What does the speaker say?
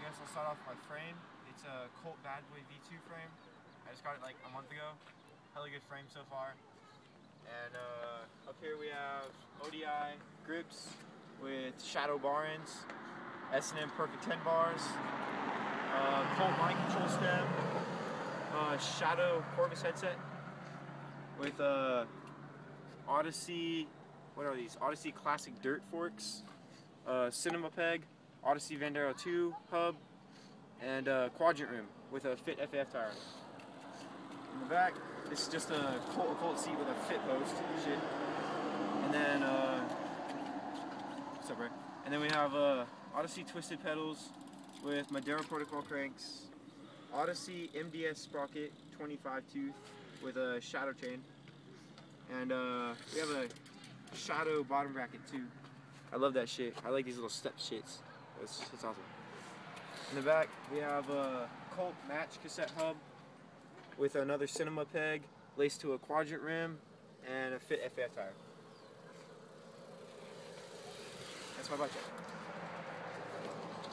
guess I'll start off with my frame. It's a Colt Bad Boy V2 frame. I just got it like a month ago. Hella good frame so far. And up here we have ODI grips with Shadow bar ends, S&M Perfect 10 bars, Colt line control stem, Shadow Corvus headset with Odyssey, what are these? Odyssey Classic Dirt forks, Cinema Peg, Odyssey Vandero 2 hub, and quadrant rim with a Fit FAF tire. In the back, this is just a Colt seat with a Fit post, shit. And then, what's up, Ray? And then we have Odyssey Twisted pedals with Madero Protocol cranks, Odyssey MDS sprocket 25 tooth with a Shadow chain, and we have a Shadow bottom bracket too. I love that shit. I like these little step shits. It's awesome. In the back, we have a Colt match cassette hub with another Cinema peg laced to a quadrant rim and a Fit FAF tire. That's my bike check.